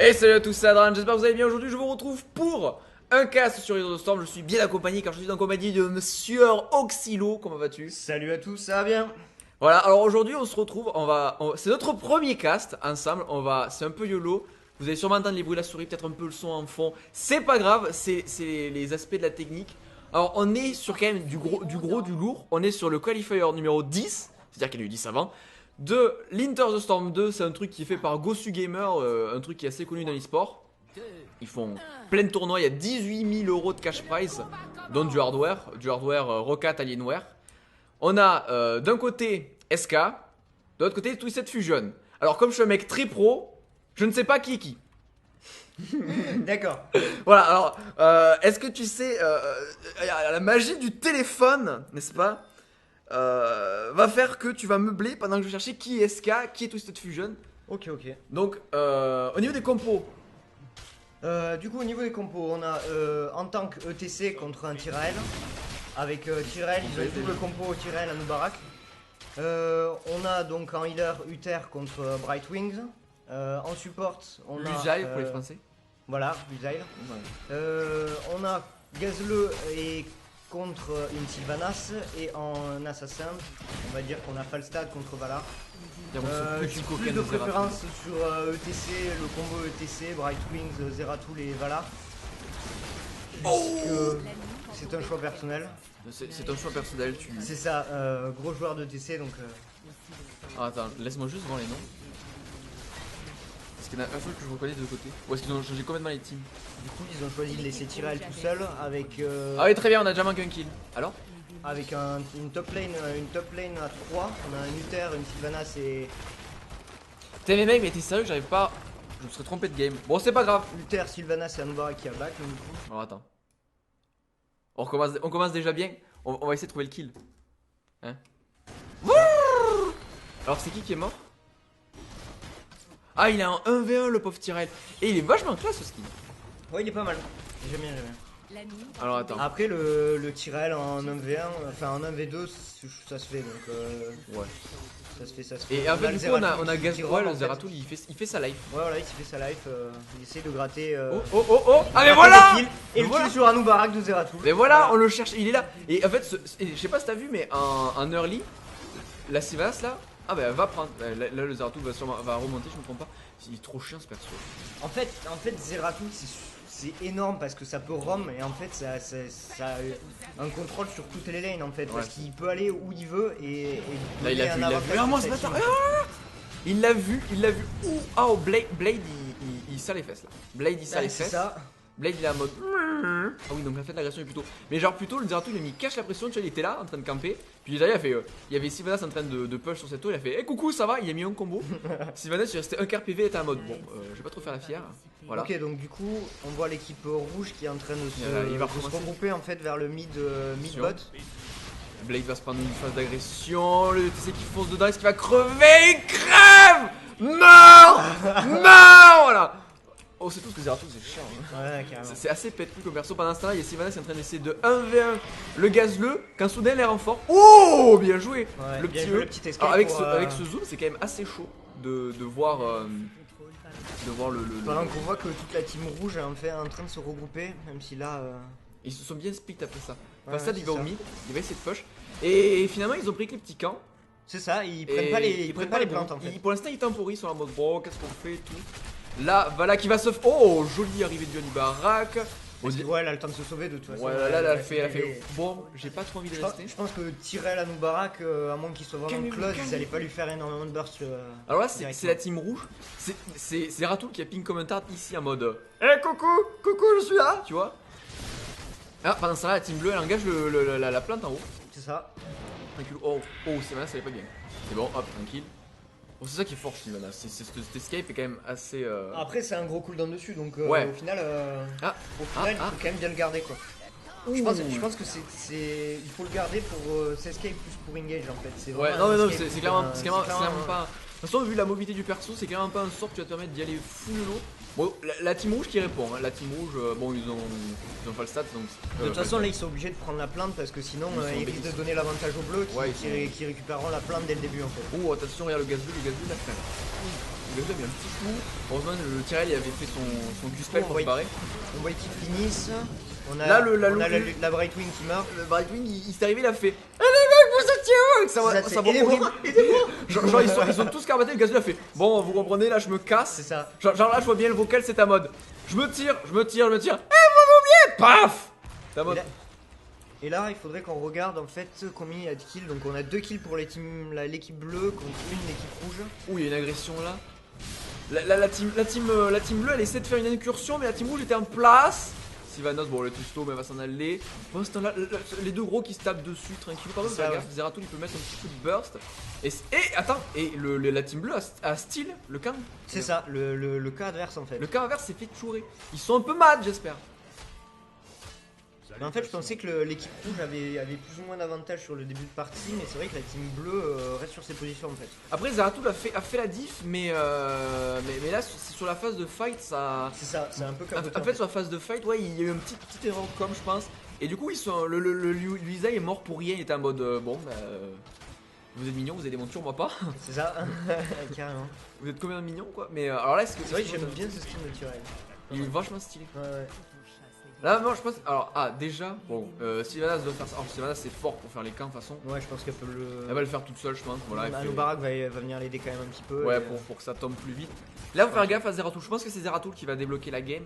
Et salut à tous, c'est Adran, j'espère que vous allez bien. Aujourd'hui je vous retrouve pour un cast sur Heroes of the Storm. Je suis bien accompagné car je suis en compagnie de Monsieur Oxylo. Comment vas-tu? Salut à tous, ça va bien? Voilà, alors aujourd'hui on se retrouve, c'est notre premier cast ensemble, c'est un peu YOLO. Vous allez sûrement entendre les bruits de la souris, peut-être un peu le son en fond. C'est pas grave, c'est les aspects de la technique. Alors on est sur quand même du lourd. On est sur le qualifier numéro 10, c'est-à-dire qu'il y en a eu 10 avant. De l'Inter the Storm 2, c'est un truc qui est fait par Gosu Gamer, un truc qui est assez connu dans l'e-sport. Ils font plein de tournois, il y a 18 000 € de cash prize, dont du hardware Rocket Alienware. On a d'un côté SK, de l'autre côté Twisted Fusion. Alors comme je suis un mec très pro, je ne sais pas qui est qui. D'accord. Voilà, alors est-ce que tu sais, la magie du téléphone, n'est-ce pas, va faire que tu vas meubler pendant que je vais chercher qui est SK, qui est Twisted Fusion. Ok. Donc au niveau des compos, Du coup, au niveau des compos, on a en tant que ETC contre un Tyrael. Avec Tyrael, ils ont double compo Tyrael à Nubarak. On a donc en healer Uther contre Bright Wings. En support, on a. Lusail pour les Français. Voilà, Lusail. On a Gazle et contre une Sylvanas. Et en assassin, on va dire qu'on a Falstad contre Valar. J'ai plus de préférence sur ETC, le combo ETC, Bright Wings, Zeratul et Valar. C'est un choix personnel. C'est un choix personnel, C'est ça, gros joueur de TC donc. Ah, attends, laisse-moi juste voir les noms. Est-ce qu'il y en a un seul que je reconnais de l'autre côté? Ou est-ce qu'ils ont changé complètement les teams? Du coup, ils ont choisi de laisser Tyrell tout seul avec. Ah oui, très bien, on a déjà manqué un kill. Alors? Avec une top lane à 3, on a un Uther, une Sylvanas et. Putain, mais mec, mais t'es sérieux que j'arrive pas. Je me serais trompé de game. Bon, c'est pas grave. Uther, Sylvanas et Anubara qui a back du coup. Alors attends. On commence déjà bien. On va essayer de trouver le kill. Hein? Alors c'est qui est mort? Ah, il est en 1v1 le pauvre Tyrell. Et il est vachement classe ce skin. Ouais, il est pas mal. J'aime bien. Alors attends. Après le Tyrell en 1v1, enfin en 1v2, ça se fait donc. Ouais. Ça se fait. Et en fait, du coup, on a Gazroil, le Zeratul, il fait sa life. Ouais, voilà, il fait sa life. Il essaie de gratter. Oh! Ah, mais voilà! Et le kill sur Anubara de Zeratul. Mais voilà, on le cherche, il est là. Et en fait, je sais pas si t'as vu, mais en early, la Sylvanas là, ah bah elle va prendre. Là, le Zeratul va remonter, je me trompe pas. Il est trop chiant ce perso. En fait Zeratul c'est énorme parce que ça peut roam et en fait ça a un contrôle sur toutes les lanes en fait. Ouais. Parce qu'il peut aller où il veut et là il a vu. Il l'a vu. Oh, Blade il serre les fesses là. Blade il serre les fesses. Ça. Blade il est en mode. Ah oui, donc en fait l'agression est plutôt. Mais genre plutôt le Zeratul il a mis cache la pression, tu vois, il était là en train de camper. Puis déjà il a fait. Il y avait Sylvanas en train de push sur cette tour, il a fait hey, coucou, ça va, il a mis un combo. Sylvanas il restait un quart PV et était en mode bon, je vais pas trop faire la fière. Voilà. Ok, donc du coup on voit l'équipe rouge qui est en train de se regrouper en fait vers le mid bot. Blade va se prendre une phase d'agression, le TC qui fonce dedans, est-ce qu'il va crever? Il crève! Mort! Voilà. Oh, c'est tout ce que Zeratul, c'est chiant. Ouais, carrément. C'est assez pète comme perso. Pendant ce temps-là, il y a Sylvanas qui est en train d'essayer de 1v1 le gazleux. Quand soudain, les renforts. Oh, bien joué! Ouais, le bien petit joué, E. le petit escape. Alors, avec ce zoom, c'est quand même assez chaud de voir. Le. Pendant qu'on voit que toute la team rouge est en train de se regrouper, même si là. Ils se sont bien split après ça. Ouais, ça, il va au mid, il va essayer de push. Et finalement, ils ont pris que les petits camps. C'est ça, ils prennent pas les plantes en fait. Pour l'instant, ils temporisent sur la mode bon, qu'est-ce qu'on fait et tout. Là, voilà qui va se. Oh, jolie arrivée de Anubara. Ouais, elle a le temps de se sauver de toute façon. Ouais, là, elle a fait. Bon, j'ai pas trop envie de rester. Je pense que Tyrell Anubara, à moins qu'il soit vraiment close, ils allaient pas lui faire énormément de burst. Alors là, c'est la team rouge. C'est Zeratul qui a ping commentaire ici en mode hey, coucou, je suis là, tu vois. Ah, pendant ça, la team bleue elle engage la plante en haut. C'est ça. Tranquille. Oh, c'est mal, ça allait pas bien. C'est bon, hop, tranquille. Oh, c'est ça qui est fort, Sylvanas. Cet escape est quand même assez. Après, c'est un gros cooldown dessus, donc ouais. Au final, il faut quand même bien le garder quoi. Je pense que il faut le garder pour s'escape plus pour engage en fait. Ouais, non, c'est clairement pas. De toute façon, vu la mobilité du perso, c'est clairement pas un sort qui va te permettre d'y aller full lot. Bon, la team rouge qui répond, hein. La team rouge, bon, ils ont pas le stat donc. De toute façon, là ils sont obligés de prendre la plante parce que sinon ils risquent de donner l'avantage aux bleus qui récupéreront la plante dès le début en fait. Oh, attention, regarde le gazeux, la crème. Gazelle a mis un petit coup. Heureusement, le Tyrell il avait fait son Q-spell pour se barrer. On voit qu'ils finissent. On a, Là, la Brightwing qui meurt. Le Brightwing il s'est arrivé, il a fait allez mec, vous étiez où? Ça va horrible. Genre ils sont tous carbatés, le Gazelle a fait bon, vous comprenez, là je me casse. C'est ça. Genre là je vois bien le vocal, c'est ta mode. Je me tire. Eh, vous m'oubliez. Paf. Ta mode. Et là, il faudrait qu'on regarde en fait combien il y a de kills. Donc on a 2 kills pour l'équipe bleue contre l'équipe rouge. Ouh, il y a une agression là. La team bleue elle essaie de faire une incursion, mais la team rouge était en place. Sylvanas, bon, le Tusto, mais elle va s'en aller. Bon, ce temps-là, les deux gros qui se tapent dessus, tranquille. Par contre, regarde, Zeratul il peut mettre un petit coup de burst. Et attends, et la team bleue a steal le camp. C'est ça, le camp adverse en fait. Le camp adverse s'est fait chourer. Ils sont un peu mad, j'espère. Mais en fait, je pensais que l'équipe rouge avait plus ou moins d'avantage sur le début de partie, mais c'est vrai que la team bleue reste sur ses positions en fait. Après, Zeratul a fait la diff, mais là, c'est sur la phase de fight, ça. C'est ça, c'est un peu comme. En fait, sur la phase de fight, ouais, il y a eu une petite erreur comme je pense. Et du coup, le Luisa est mort pour rien. Il était en mode bon, bah. Vous êtes mignons, vous avez des montures, moi pas. C'est ça, carrément. Vous êtes combien de mignons quoi? Mais alors là, c'est vrai que j'aime bien ce skin de Tyrell. Il est vachement stylé. Ouais. Là, moi je pense. Alors, déjà, bon, Sylvanas doit faire ça. Alors, Sylvanas c'est fort pour faire les camps de toute façon. Ouais, je pense qu'elle peut le. Elle va le faire toute seule, je pense. Voilà, Anubarak va venir l'aider quand même un petit peu. Ouais, pour que ça tombe plus vite. Là, faut faire gaffe à Zeratul. Je pense que c'est Zeratul qui va débloquer la game.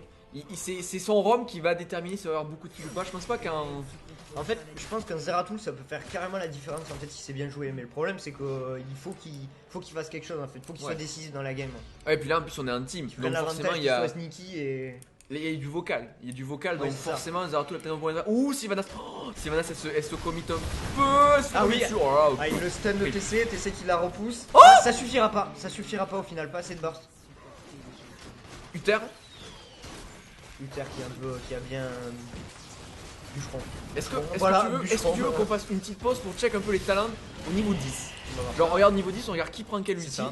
C'est son ROM qui va déterminer s'il va y avoir beaucoup de kills ou pas. Je pense pas qu'un. En fait, je pense qu'un Zeratul ça peut faire carrément la différence en fait si c'est bien joué. Mais le problème c'est qu'il faut qu'il fasse quelque chose en fait. Il faut qu'il soit décisif dans la game. Ouais, et puis là en plus on est un team. Donc forcément il y a. Sneaky et. Il y a du vocal, donc forcément Zeratul a peut-être un point. Ouh, Sylvanas, Sylvanas elle se commit un peu. Ah oui, il le stun de TC qui la repousse. Oh ça suffira pas au final, pas assez de burst. Uther qui a bien du front. Est-ce que tu veux qu'on fasse une petite pause pour check un peu les talents au niveau 10? Genre regarde niveau 10, on regarde qui prend quel ulti.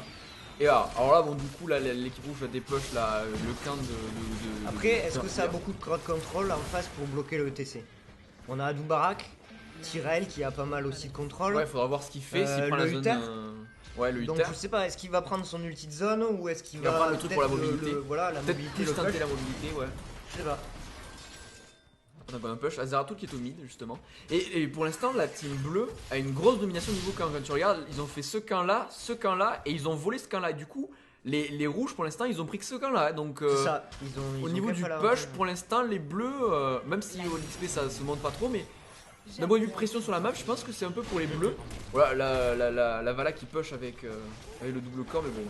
Et là, alors là, bon, du coup, là, l'équipe rouge dépush le camp de. Après, est-ce que ça a beaucoup de crowd control en face pour bloquer le TC? On a Adubarak, Tyrell qui a pas mal aussi de contrôle. Ouais, faudra voir ce qu'il fait, s'il prend la zone. Ouais, le Uther. Donc, je sais pas, est-ce qu'il va prendre son ulti de zone ou est-ce qu'il va prendre le truc pour la mobilité? Voilà, la peut-être mobilité. Plus tenter la mobilité, ouais. Je sais pas. On a pas un push, Zeratul qui est au mid justement. Et pour l'instant la team bleue a une grosse domination niveau camp. Quand tu regardes, ils ont fait ce camp là et ils ont volé ce camp là. Et du coup, les rouges pour l'instant ils ont pris que ce camp là. Donc c'est ça. au niveau du push pour l'instant les bleus, même si au XP ça se monte pas trop, mais d'un point de vue pression sur la map, je pense que c'est un peu pour les bleus. Voilà la Vala qui push avec le double corps, mais bon,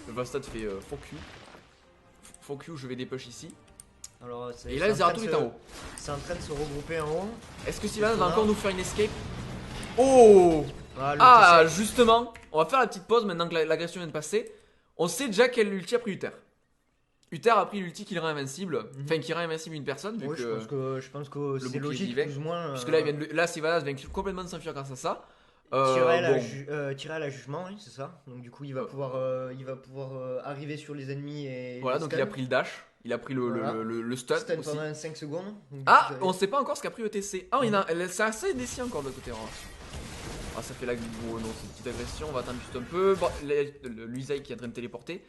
le Valstad fait fuck you, je vais dépush ici. Alors, et là, Zeratul est en haut. C'est en train de se regrouper en haut. Est-ce que Sylvanas va encore nous faire une escape? Oh! Justement, on va faire la petite pause maintenant que l'agression vient de passer. On sait déjà quel ulti a pris Uther. Uther a pris l'ulti qui le rend invincible. Enfin, qui rend invincible une personne. Oui, je pense que c'est logique, plus ou moins. Puisque là, Sylvanas vient complètement de s'enfuir grâce à ça. Tirer à la jugement, oui, c'est ça. Donc, du coup, il va pouvoir arriver sur les ennemis. Et voilà, donc il a pris le dash. Il a pris le stun aussi. Pendant 5 secondes. On sait pas encore ce qu'a pris ETC. Ah, c'est assez indécis encore de l'autre côté. Ah, ça fait la non, c'est une petite agression. On va attendre juste un peu. Bon, l'Usaï qui est en train de téléporter.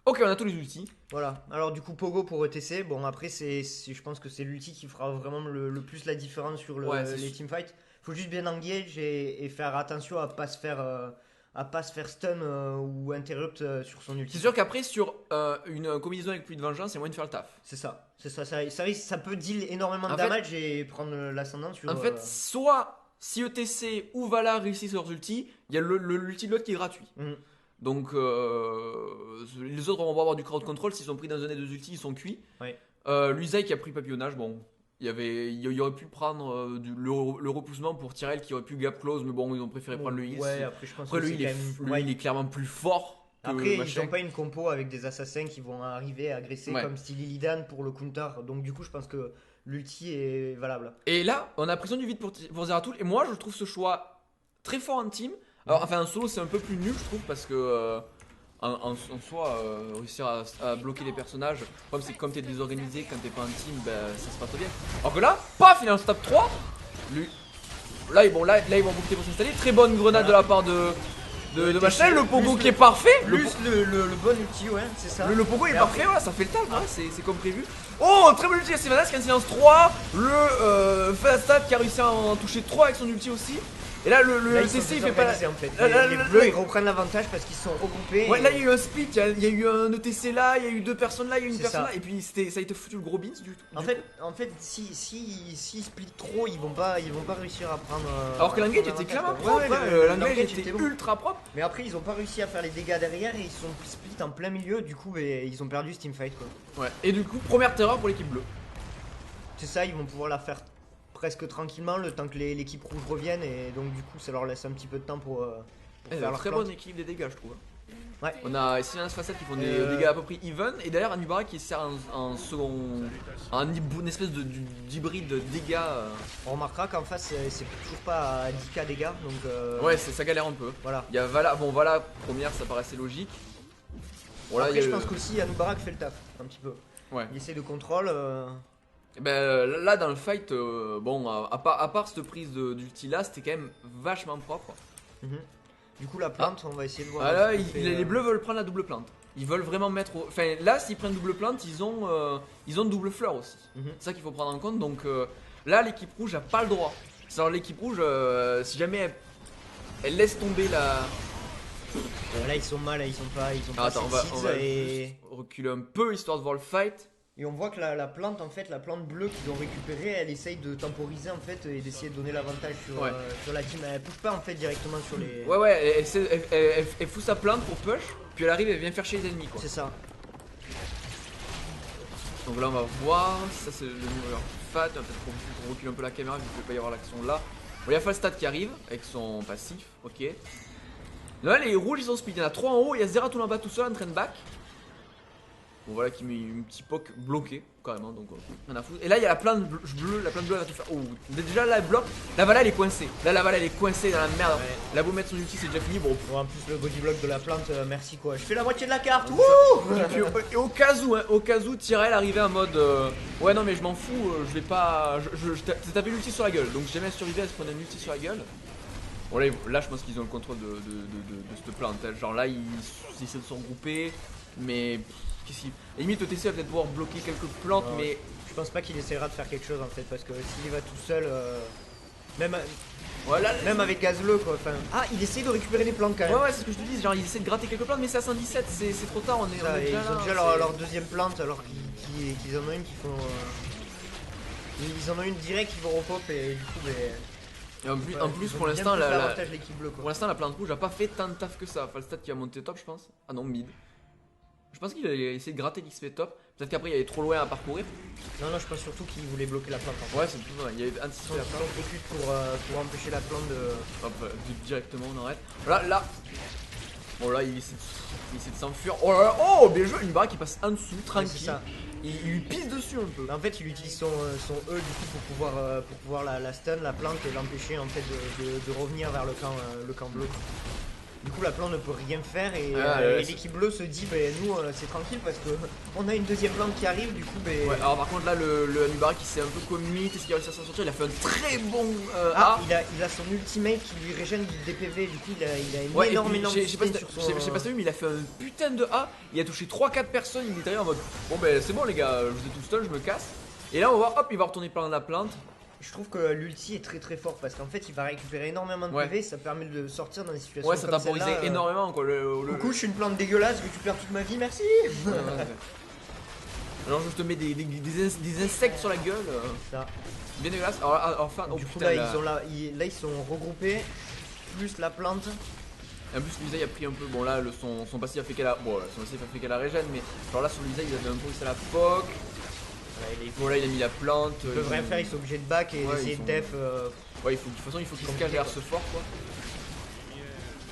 Ok, on a tous les outils. Voilà. Alors, du coup, Pogo pour ETC. Bon, après, je pense que c'est l'ulti qui fera vraiment le plus la différence sur les teamfights. Faut juste bien engage et faire attention à pas se faire stun ou interrupt sur son ulti. C'est sûr qu'après sur une combinaison avec plus de vengeance, c'est moins de faire le taf. C'est ça. Ça peut deal énormément de damage et prendre l'ascendant sur. En fait, soit si ETC ou Vala réussissent leurs ultis, il y a l'ulti de l'autre qui est gratuit. Donc les autres vont pas avoir du crowd control. S'ils sont pris dans un des deux ultis, ils sont cuits. Ouais. L'Usaï qui a pris papillonnage, bon. Il aurait pu prendre le repoussement pour Tyrell qui aurait pu gap close, mais bon, ils ont préféré prendre le heal. Ouais, après, je pense que lui, il est clairement plus fort. Après, ils n'ont pas une compo avec des assassins qui vont arriver à agresser comme style Illidan pour le counter. Donc, du coup, je pense que l'ulti est valable. Et là, on a pris du vide pour Zeratul. Et moi, je trouve ce choix très fort en team. Alors, enfin, en solo, c'est un peu plus nul, je trouve, parce que. En soi, réussir à bloquer les personnages, le problème c'est que comme t'es désorganisé, quand t'es pas un team, ça se passe bien. Alors que là, paf, il a un stab 3. Là, ils vont boucler pour s'installer. Très bonne grenade de la part de de machin, le pogo qui est parfait. Plus le bon ulti, ouais, c'est ça. Le pogo est Et parfait, après- voilà, ça fait le taf, ouais, c'est comme prévu. Oh, très bon ulti à Sylvanas qui a un silence 3. Le Falastat qui a réussi à en toucher 3 avec son ulti aussi. Et là, le Là, ils sont TC il fait pas. désorganisés, en fait. Là, Les là, bleus là, ils reprennent l'avantage parce qu'ils sont regroupés. Ouais, et- là il y a eu un split, il y a eu un ETC là, il y a eu 2 personnes là, il y a eu une C'est personne ça. là, et puis ça a été foutu le gros beans du En fait, si split trop, ils vont pas réussir à prendre. Alors que l'engage prendre était l'avantage, clairement quoi. propre, Ouais, l'engage l'engage était bon. ultra propre. Mais après, ils ont pas réussi à faire les dégâts derrière et ils sont split en plein milieu. Du coup, et ils ont perdu ce teamfight, quoi. Ouais, et du coup, première terreur pour l'équipe bleue. C'est ça, ils vont pouvoir la faire presque tranquillement le temps que l'équipe rouge revienne et donc du coup, ça leur laisse un petit peu de temps pour faire leur Très plante. bonne équipe des dégâts, je trouve. Ouais. On a Sylvanas Facette qui font des Euh. dégâts à peu près even, et d'ailleurs Anubara qui sert un second. Une espèce d'hybride de dégâts. On remarquera qu'en face, c'est toujours pas à 10k dégâts, donc Ouais, ça galère un peu. voilà. Il y a Vala, bon Vala, première, ça paraissait logique. Bon, là, Après, il y a je eu- pense qu'aussi Anubarak fait le taf un petit peu. Ouais. Il essaie de contrôle. Et ben là dans le fight, bon, à part cette prise d'ulti là, c'était quand même vachement propre. Mhm. Du coup, la plante, on va essayer de voir. Ah là, ce que fait, les bleus veulent prendre la double plante. Ils veulent vraiment mettre. Enfin, là, s'ils prennent double plante, ils ont double fleur aussi. Mhm. C'est ça qu'il faut prendre en compte. Donc là, l'équipe rouge a pas le droit. Alors, l'équipe rouge, si jamais elle laisse tomber la. Là, ils sont mal, ils sont pas Ah, attends, assez on va et... juste reculer un peu histoire de voir le fight. Et on voit que la plante, en fait, la plante bleue qu'ils ont récupérée, elle essaye de temporiser en fait et d'essayer de donner l'avantage sur, Ouais. sur la team. Elle pousse pas en fait directement sur les. Ouais, ouais, elle fout sa plante pour push, puis elle arrive et elle vient faire chez les ennemis quoi. C'est ça. Donc là, on va voir. Ça, c'est le numéro fat. On va peut-être qu'on recule un peu la caméra vu qu'il ne peut pas y avoir l'action là. Bon, il y a Falstad qui arrive avec son passif. Ok. Là, les rouges ils sont speed. Il y en a 3 en haut. Il y a Zeratul en bas tout seul en train de back. Bon, voilà qui met une petite poke bloquée carrément. Donc, rien à foutre. Et là, il y a la plante bleue. La plante bleue elle va tout faire. Oh, déjà là, elle bloque. La Vala elle est coincée. Là, la Vala elle est coincée dans la merde. Ouais. Là, beau mettre son ulti, c'est déjà fini. Bon, Bon, en plus, le body block de la plante, merci quoi. Je fais la moitié de la carte. Et au cas où Tyrell arrivait en mode ouais non mais je m'en fous, je vais pas. T'as tapé l'ulti sur la gueule, donc si jamais elle survivait, elle se prenait un ulti sur la gueule. Bon là je pense qu'ils ont le contrôle de cette plante. Genre là ils essaient de se regrouper, mais qu'est-ce qu'il. Limite OTC va peut-être pouvoir bloquer quelques plantes, Ouais. mais. Je pense pas qu'il essaiera de faire quelque chose en fait, parce que s'il va tout seul, même, Voilà. même avec Gazleux quoi. Enfin, ah, il essaie de récupérer les plantes quand même. Ouais c'est ce que je te dis, genre ils essaient de gratter quelques plantes, mais c'est à 117, c'est trop tard, on est Ça, et déjà ils là. ont déjà c'est- leur deuxième plante alors qu'ils en ont une qui font. Ils en ont une direct qui vont repop et du coup, Et en plus, ouais, en plus ils ont pour bien l'instant plus la, l'avantage l'équipe bleue pour quoi. l'instant la plante rouge a pas fait tant de taf que ça. Falstad qui a monté top je pense. Ah non mid. Je pense qu'il a essayé de gratter l'XP top. Peut-être qu'après il est trop loin à parcourir. Non, je pense surtout qu'ils voulaient bloquer la plante en fait. Ouais c'est plus vrai. Il y avait Ils anticipé sont la plante. focus pour empêcher la plante de. Hop, directement on arrête. Là. Bon là il essaie de s'enfuir. Oh là là. Oh bien joué. Une barre qui passe en dessous Ouais, c'est tranquille. ça. Il lui pisse dessus un peu. En fait, il utilise son E du coup pour pouvoir la stun, la plante et l'empêcher en fait de revenir vers le camp bleu. Du coup, la plante ne peut rien faire et, et l'équipe bleue se dit, ben nous c'est tranquille parce que on a une deuxième plante qui arrive. Du coup, ben. Ouais alors par contre là le Anubara qui s'est un peu commit. Est-ce qu'il a réussi à s'en sortir? Il a fait un très bon Ah, A. il a son ultimate qui lui régène des PV, du coup il a une Ouais, et énorme puis, je sais pas sustain si sur son. je sais pas si t'as vu, mais il a fait un putain de A. Il a touché 3-4 personnes. Il est arrivé en mode bon, ben c'est bon, les gars, je vous ai tout stun, je me casse. Et là, on va voir, hop, il va retourner plein la plante. Je trouve que l'ulti est très très fort parce qu'en fait il va récupérer énormément de Ouais. PV, ça permet de sortir dans des situations Ouais, ça comme temporisait celle-là, énormément quoi. Coucou, je suis une plante dégueulasse, je récupère toute ma vie, merci. Ouais, ouais. Alors, je te mets des insectes sur la gueule. Ça. Bien dégueulasse. Alors, enfin, oh Du coup putain, là, ils sont regroupés, plus la plante. En plus, Lisa il a pris un peu. Bon, là, son passif a fait qu'elle a. Bon, son passif a fait qu'elle a régène, mais genre là, sur Lisa, il avait un peu réussi à la poke. Bon, là, il a mis la plante. Ils peuvent rien faire, ils sont obligés de back et Ouais, d'essayer ils de sont- def. Ouais, de toute façon, il faut qu'il se cache derrière ce fort quoi.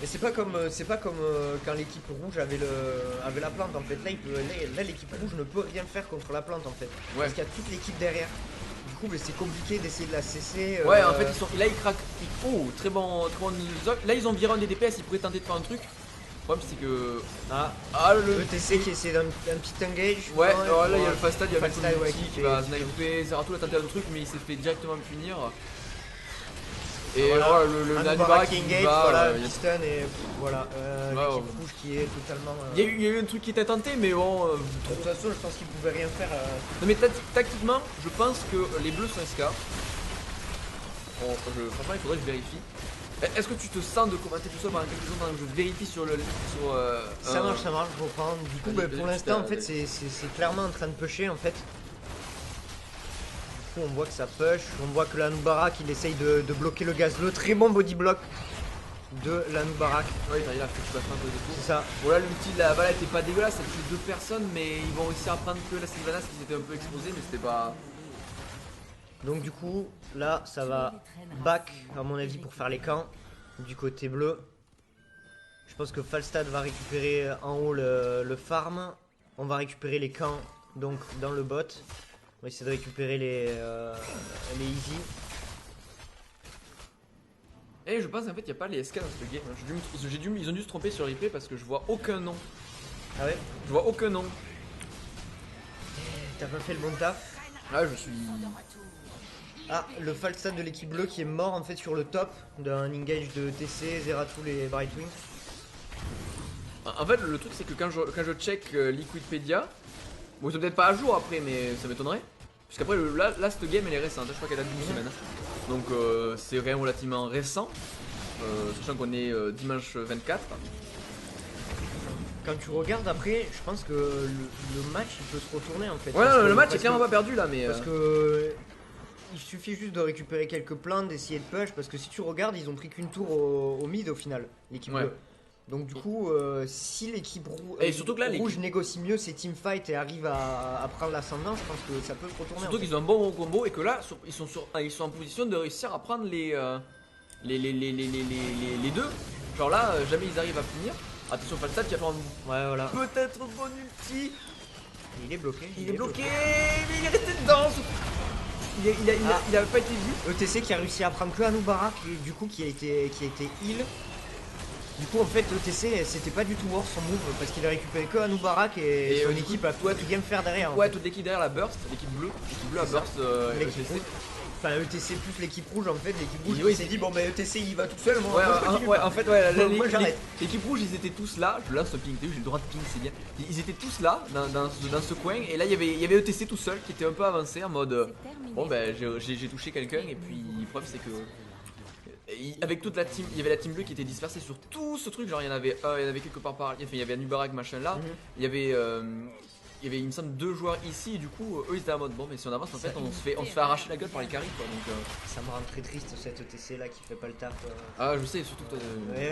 Mais c'est pas comme quand l'équipe rouge avait la plante en fait. Là l'équipe rouge ne peut rien faire contre la plante en fait. Ouais. Parce qu'il y a toute l'équipe derrière. Du coup, mais c'est compliqué d'essayer de la cesser. Ouais, en fait, là, ils craquent. Oh, très bon. Là, ils ont viré un des DPS, ils pourraient tenter de faire un truc. Le problème, c'est que. Ah, le. ETC qui essaie d'un petit engage. Ouais, non, alors là, il y a ouais. le Fastad, il y a Fastad, le ouais, qui qui va fait- sniper. Zeratul a tenté un truc, mais il s'est fait directement punir. Et voilà, voilà, le Anubara qui qui engage, va, voilà, y a- stun et voilà, Ouais, l'équipe rouge qui est totalement... il y a eu un truc qui était tenté, mais bon. De toute façon, je pense qu'ils pouvaient rien faire. Non, mais tactiquement, je pense que les bleus sont SK. Franchement, il faudrait que je vérifie. Est-ce que tu te sens de commenter tout ça pendant quelques secondes pendant que je vérifie sur le. Ça marche, je reprends. Du coup, Vas-y, pour vas-y, l'instant, en vas-y. fait, c'est clairement en train de pusher en fait. Du coup, on voit que ça push. On voit que l'Anubara il essaye de bloquer le Gazleux. Très bon body block de l'Anubara. Ouais, il a fait tout à fait un peu de tour. C'est ça. Bon, là, l'ulti de la balle était pas dégueulasse, ça tue 2 personnes, mais ils vont réussir à prendre que la Sylvanas qui s'était un peu exposée, mais c'était pas. Donc, du coup, là, ça va back, à mon avis, pour faire les camps du côté bleu. Je pense que Falstad va récupérer en haut le farm. On va récupérer les camps donc dans le bot. On va essayer de récupérer les easy. Et je pense qu'en fait, il n'y a pas les SK dans ce game. Ils ont dû se tromper sur le replay parce que je vois aucun nom. Ah ouais? Je vois aucun nom. T'as pas fait le bon taf. Là, je suis. Ah, le Falstad de l'équipe bleue qui est mort en fait sur le top d'un engage de TC, Zeratul et Brightwing. En fait, le truc, c'est que quand je check Liquidpedia, bon, c'est peut-être pas à jour après, mais ça m'étonnerait. Puisqu'après, là, cette game elle est récente, je crois qu'elle date d'une semaine. Donc, c'est quand même relativement récent. Sachant qu'on est dimanche 24. Quand tu regardes après, je pense que le match il peut se retourner en fait. Ouais, non, le match est clairement pas perdu là, mais. Parce que il suffit juste de récupérer quelques plantes, d'essayer de push. Parce que si tu regardes, ils ont pris qu'une tour au mid au final, l'équipe bleue. Donc du coup, si l'équipe rouge négocie mieux ses teamfights et arrive à prendre l'ascendant, je pense que ça peut se retourner. Surtout qu'ils ont un bon combo et que là, ils sont en position de réussir à prendre les deux. Genre là, jamais ils arrivent à finir. Attention, Falstad qui a fait un Ouais, voilà. peut-être bon ulti. Il est bloqué. Il est bloqué, mais il est resté dedans. Il a pas été vu. ETC qui a réussi à prendre que Anubara, du coup qui a été heal. Du coup en fait ETC c'était pas du tout worth son move parce qu'il a récupéré que Anubara et son équipe a tout game faire derrière. Ouais, toute l'équipe derrière la burst, l'équipe bleue a burst ETC. Enfin ETC plus l'équipe rouge en fait, l'équipe rouge oui, s'est dit bon bah ETC il va tout seul, moi, ouais, en fait ouais, moi j'arrête. L'équipe rouge ils étaient tous là, je lance ce ping, j'ai le droit de ping c'est bien. Ils étaient tous là dans ce coin et là il y avait ETC tout seul qui était un peu avancé en mode bon ben j'ai touché quelqu'un et puis le problème c'est que avec toute la team, il y avait la team bleue qui était dispersée sur tout ce truc, genre il y en avait quelque part par, enfin il y avait Anubarak machin là, il y avait il me semble 2 joueurs ici et du coup eux ils étaient en mode bon mais si on avance en fait on se fait arracher la gueule par les carries quoi donc ça me rend très triste cette ETC là qui fait pas le taf. Ah je sais surtout toi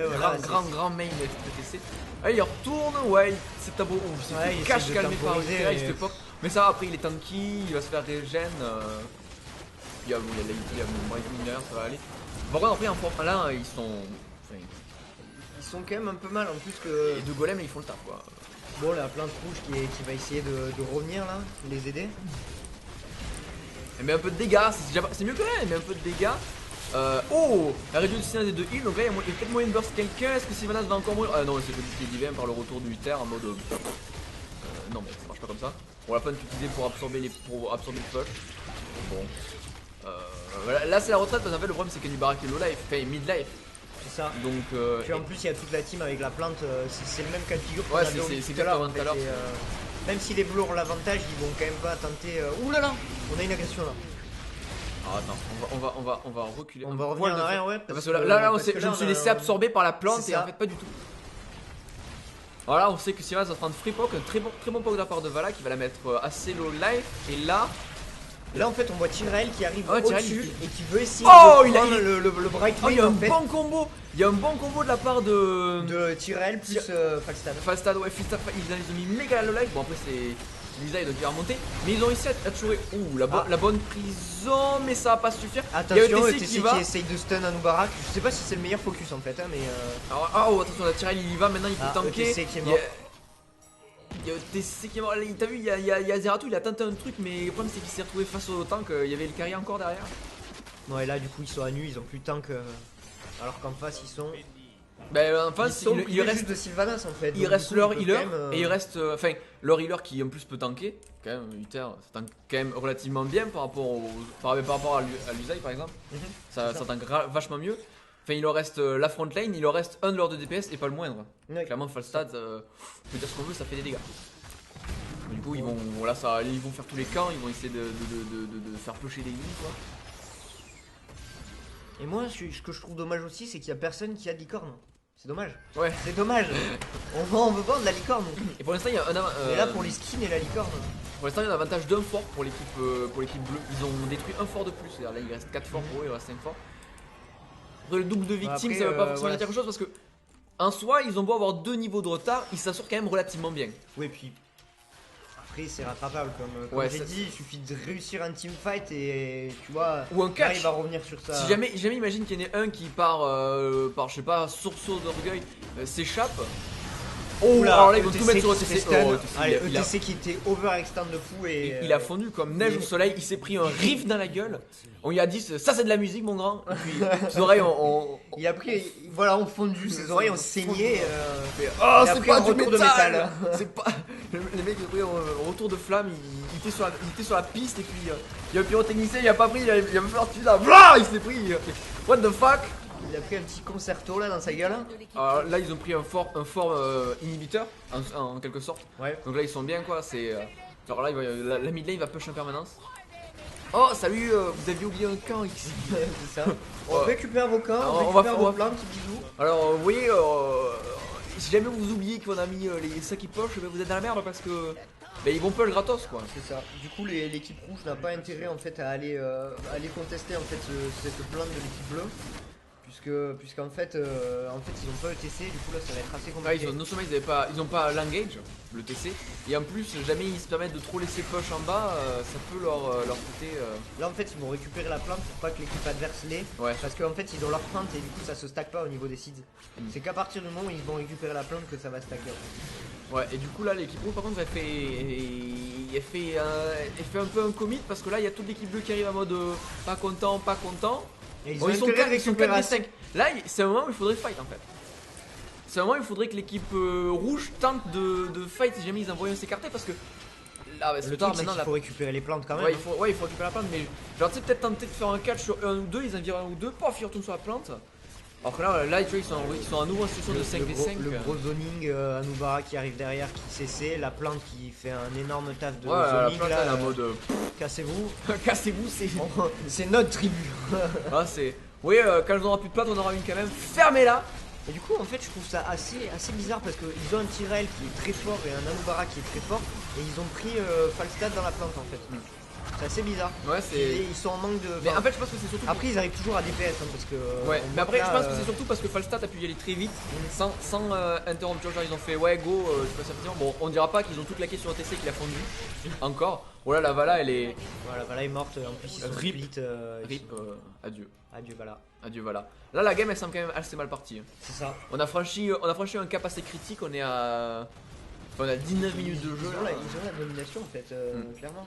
voilà, grand main ETC. Ah il retourne ouais c'est tabou, il se cache calmé par cette époque. Mais ça après il est tanky, il va se faire régène. Il y a moins de mineurs, ça va aller. Par contre après en forme là ils sont quand même un peu mal en plus que. Les 2 golems ils font le taf quoi. Bon la plante rouge qui va essayer de revenir là, les aider. Elle met un peu de dégâts, c'est mieux que rien, elle met un peu de dégâts. Oh, elle réduit le signal des 2 heals, donc là il y a peut-être moyen de burst quelqu'un, est-ce que Sylvanas va encore mourir? Ah non c'est petit qui est divin par le retour du Uther en mode... non mais ça marche pas comme ça. On l'a pas utilisé pour absorber le push. Bon. Là c'est la retraite parce qu'en fait le problème c'est qu'Anubara est low life, enfin mid life. C'est ça. Donc puis en plus il y a toute la team avec la plante, c'est le même cas de figure. Ouais c'est exactement tout à l'heure. Même si les bleus ont l'avantage, ils vont quand même pas tenter. Ouh là là, on a une agression là. Ah attends, on va reculer. On va revenir en arrière ouais. Parce que là je me suis laissé absorber par la plante et en fait pas du tout. Voilà, on sait que Sylvanas va prendre free poke, un très bon poke de la part de Vala qui va la mettre assez low life et là en fait on voit Tyrael qui arrive au-dessus et qui veut essayer de prendre le Bright Wing. Il y a un bon combo. Il y a un bon combo de la part de Tyrael plus Falstad. Falstad ouais, ils ont mis méga low life. Bon après c'est Lisa donc il va remonter. Mais ils ont réussi à tuer. Ouh la bonne prison mais ça va pas suffire. Attention ETC qui essaye de stun Anubara. Je sais pas si c'est le meilleur focus en fait mais attention la Tyrael il y va maintenant il peut tanker. ETC qui est mort. Il y a ETC qui est mort, t'as vu, il y a Zeratul, il a tenté un truc, mais le problème c'est qu'il s'est retrouvé face au tank, il y avait le carry encore derrière. Ouais, là du coup ils sont à nu, ils ont plus de tank, alors qu'en face ils sont Ben enfin, il reste juste de Sylvanas en fait. Il reste leur healer et il reste enfin leur healer qui en plus peut tanker. Quand même, Uther, ça tank quand même relativement bien par rapport à l'Uzai par exemple. Ça tank vachement mieux. Enfin, il leur reste la front lane, il leur reste un de leurs 2 DPS et pas le moindre. Clairement, Falstad, on peut dire ce qu'on veut, ça fait des dégâts. Du coup, ils vont faire tous les camps, ils vont essayer de faire piocher les lignes quoi. Et moi, ce que je trouve dommage aussi, c'est qu'il y a personne qui a de licorne. C'est dommage. Ouais. C'est dommage. on veut vendre de la licorne. Et pour l'instant, il y a un. Et là, pour les skins et la licorne. Pour l'instant, il y a un avantage d'un fort pour l'équipe bleue. Ils ont détruit un fort de plus. C'est-à-dire là, il reste 4 forts pour eux, il reste 5 forts. Après, le double de victimes, ça veut pas forcément dire quelque chose parce que. En soi, ils ont beau avoir 2 niveaux de retard, ils s'assurent quand même relativement bien. Oui, puis. Après, c'est rattrapable. Comme j'ai dit, il suffit de réussir un teamfight et tu vois. Ou un catch. Là, il va revenir sur ça. Si jamais imagine qu'il y en ait un qui par je sais pas, sursaut d'orgueil, s'échappe. Oh, alors là, ils vont tout mettre sur ETC. ETC qui était overextend de fou et. Il a fondu comme neige au soleil, il s'est pris un riff dans la gueule. On lui a dit, ça c'est de la musique, mon grand. Et puis, ses oreilles Il a pris, voilà, ont fondu, ses oreilles ont saigné. Oh, c'est pas du métal. C'est pas. Les mecs, ils ont pris un retour de flamme, il était sur la piste et puis il y a le pyrotechnicien, il a pas pris, il a fait leur tuer là, il s'est pris. What the fuck? Il a pris un petit concerto là dans sa gueule. Alors là ils ont pris un fort inhibiteur en quelque sorte. Ouais. Donc là ils sont bien quoi. C'est genre là la mid lane va push en permanence. Oh salut, vous aviez oublié un camp ici. C'est ça. On récupère vos camps, on récupère vos plans, petit bisou. Alors vous voyez, si jamais vous oubliez qu'on a mis les sacs qui push, vous êtes dans la merde parce que ils vont push gratos quoi. C'est ça. Du coup l'équipe rouge n'a pas intérêt en fait à aller contester en fait cette plainte de l'équipe bleue. Puisqu'en fait, ils ont pas ETC, du coup là ça va être assez compliqué. Non seulement ils ont pas l'engage, le TC, et en plus jamais ils se permettent de trop laisser push en bas, ça peut leur coûter. Là en fait ils vont récupérer la plante pour pas que l'équipe adverse l'ait, parce qu'en fait ils ont leur plante et du coup ça se stack pas au niveau des seeds. C'est qu'à partir du moment où ils vont récupérer la plante que ça va stacker. Ouais, et du coup là l'équipe rouge par contre elle fait un peu un commit parce que là il y a toute l'équipe bleue qui arrive en mode pas content. Et Bon, ils sont 4-5. Là, c'est un moment où il faudrait fight en fait. C'est un moment où il faudrait que l'équipe rouge tente de fight si jamais ils envoient un s'écarter parce que là, le truc c'est qu'il faut récupérer les plantes quand même. Ouais, il faut récupérer la plante, mais genre tu sais, peut-être tenter de faire un catch sur un ou deux, ils en virent un ou deux, paf, ils retournent sur la plante. Alors que là tu vois, ils sont à nouveau en situation de 5v5. Le gros zoning, Anubara qui arrive derrière, qui CC, la plante qui fait un énorme taf de zoning. La plante là, en mode cassez-vous. Cassez-vous, c'est notre tribu. Ah, c'est. Oui, quand on aura plus de plate, on aura une quand même. Fermez-la. Et du coup, en fait, je trouve ça assez bizarre parce qu'ils ont un Tyrell qui est très fort et un Anubara qui est très fort, et ils ont pris Falstad dans la plante en fait. C'est assez bizarre. Ouais, ils sont en manque de. Mais en fait, je pense que c'est surtout. Après, ils arrivent toujours à DPS parce que. Ouais, mais après, je pense que c'est surtout parce que Falstad a pu y aller très vite, sans interrompre. Genre, ils ont fait ouais, go, je passe un petit. Bon, on dira pas qu'ils ont tout claqué sur OTC qu'il a fondu. Encore. Voilà, la Vala, elle est. Voilà, la Vala est morte. En plus, ils sont split. Rip, adieu. Adieu, Vala. Adieu, Vala. Là, la game, elle semble quand même assez mal partie. C'est ça. On a franchi un cap assez critique. On est à. On a 19 minutes de jeu. Ils ont la domination en fait, clairement.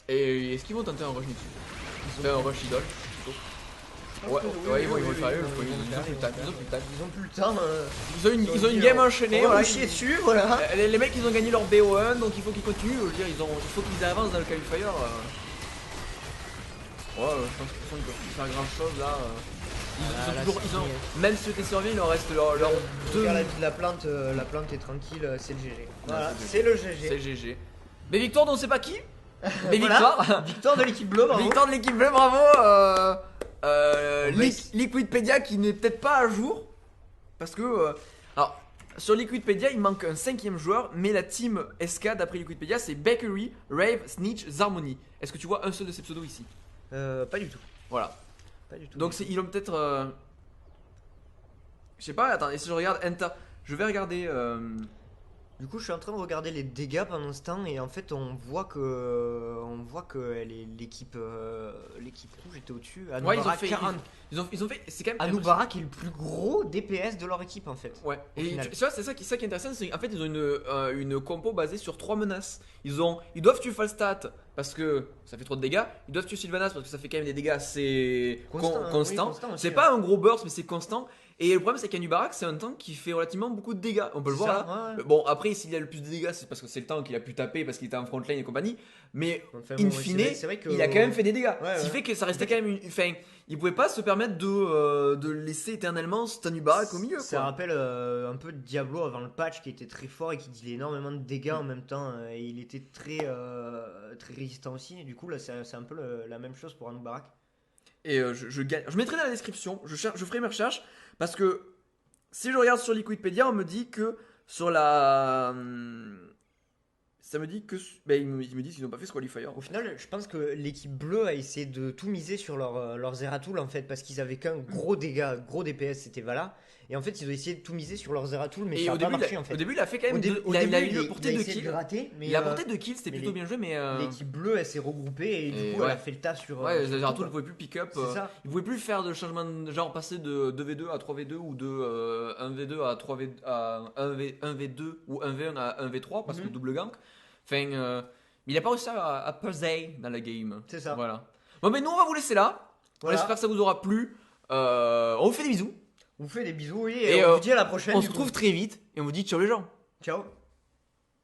Et est-ce qu'ils vont tenter un rush dessus? Ils ont un rush idole plutôt. Ouais, ils vont le faire. Ils ont plus le temps. Ils ont plus le temps. Ils ont une game enchaînée. On va chier dessus, voilà. Les mecs, ils ont gagné leur BO1, donc il faut qu'ils continuent. Je veux dire, il faut qu'ils avancent dans le qualifier. Ouais, je pense qu'ils peuvent faire grand chose là. Même si le TC revient, il leur reste leur deux. La plante est tranquille, c'est le GG. Voilà, c'est le GG. C'est le GG. Mais victoire on sait pas qui. Mais victoire. Victoire de l'équipe bleue, bravo. Victoire de l'équipe bleue, bravo. Liquidpedia qui n'est peut-être pas à jour. Parce que. Alors, sur Liquidpedia, il manque un 5ème joueur. Mais la team SK, d'après Liquidpedia, c'est Bakery, Rave, Snitch, Zarmony. Est-ce que tu vois un seul de ces pseudos ici? Pas du tout. Voilà. Pas du tout. Donc ils ont peut-être. Je sais pas, attends, et si je regarde je vais regarder. Du coup, je suis en train de regarder les dégâts pendant ce temps et en fait, on voit que l'équipe rouge était au-dessus. Ouais, ils ont fait. C'est quand même. Anubara qui est le plus gros DPS de leur équipe en fait. Ouais. Et tu vois, c'est ça qui est intéressant, c'est qu'en fait ils ont une compo basée sur 3 menaces. Ils doivent tuer Falstad parce que ça fait trop de dégâts. Ils doivent tuer Sylvanas parce que ça fait quand même des dégâts assez Constant, constants. oui, constant aussi, C'est pas un gros burst, mais c'est constant. Et le problème, c'est qu'Anubarak, c'est un tank qui fait relativement beaucoup de dégâts. On peut le C'est voir ça, là. ouais. Bon, après, s'il a le plus de dégâts, c'est parce que c'est le tank qu'il a pu taper parce qu'il était en front line et compagnie. Mais Enfin, in bon, fine, c'est vrai que... il a quand même fait des dégâts. Ouais, Ce qui ouais. fait que ça restait quand même une. Enfin, il pouvait pas se permettre de laisser éternellement cet Anubarak au milieu. Ça Quoi. rappelle un peu Diablo avant le patch qui était très fort et qui dealait énormément de dégâts en même temps. Et il était très résistant aussi. Et du coup, là, c'est un peu la même chose pour Anubarak. Et je mettrai dans la description, je ferai mes recherches parce que si je regarde sur Liquidpedia, on me dit que sur la. Ça me dit que. Ben, ils me disent qu'ils n'ont pas fait ce qualifier. Au final, je pense que l'équipe bleue a essayé de tout miser sur leurs Zeratul en fait, parce qu'ils avaient qu'un gros dégât, gros DPS, c'était Vala. Et en fait, ils ont essayé de tout miser sur leurs Zeratul, mais Et ça au n'a pas début, marché en fait. au début, il a fait quand même. Au Il a début, eu une portée de essayé kill. gratter, mais Il a porté de kill, c'était mais plutôt bien joué, mais. l'équipe bleue, elle s'est regroupée et du Et coup, elle a ouais. fait le tas sur. Ouais, sur Zeratul tout, ne pouvait plus pick up. C'est ça. Il pouvait plus faire de changement de genre passer de 2v2 à 3v2 ou de 1v2 à 3v à 1v2 ou 1v1 à 1v3 parce que double gank. Enfin, il a pas réussi à peser dans la game. C'est ça. Voilà. Bon, mais nous on va vous laisser là. Voilà. J'espère que ça vous aura plu. On vous fait des bisous. On vous fait des bisous, oui, Et et on vous dit à la prochaine. On du se coup. retrouve très vite et on vous dit ciao les gens. Ciao.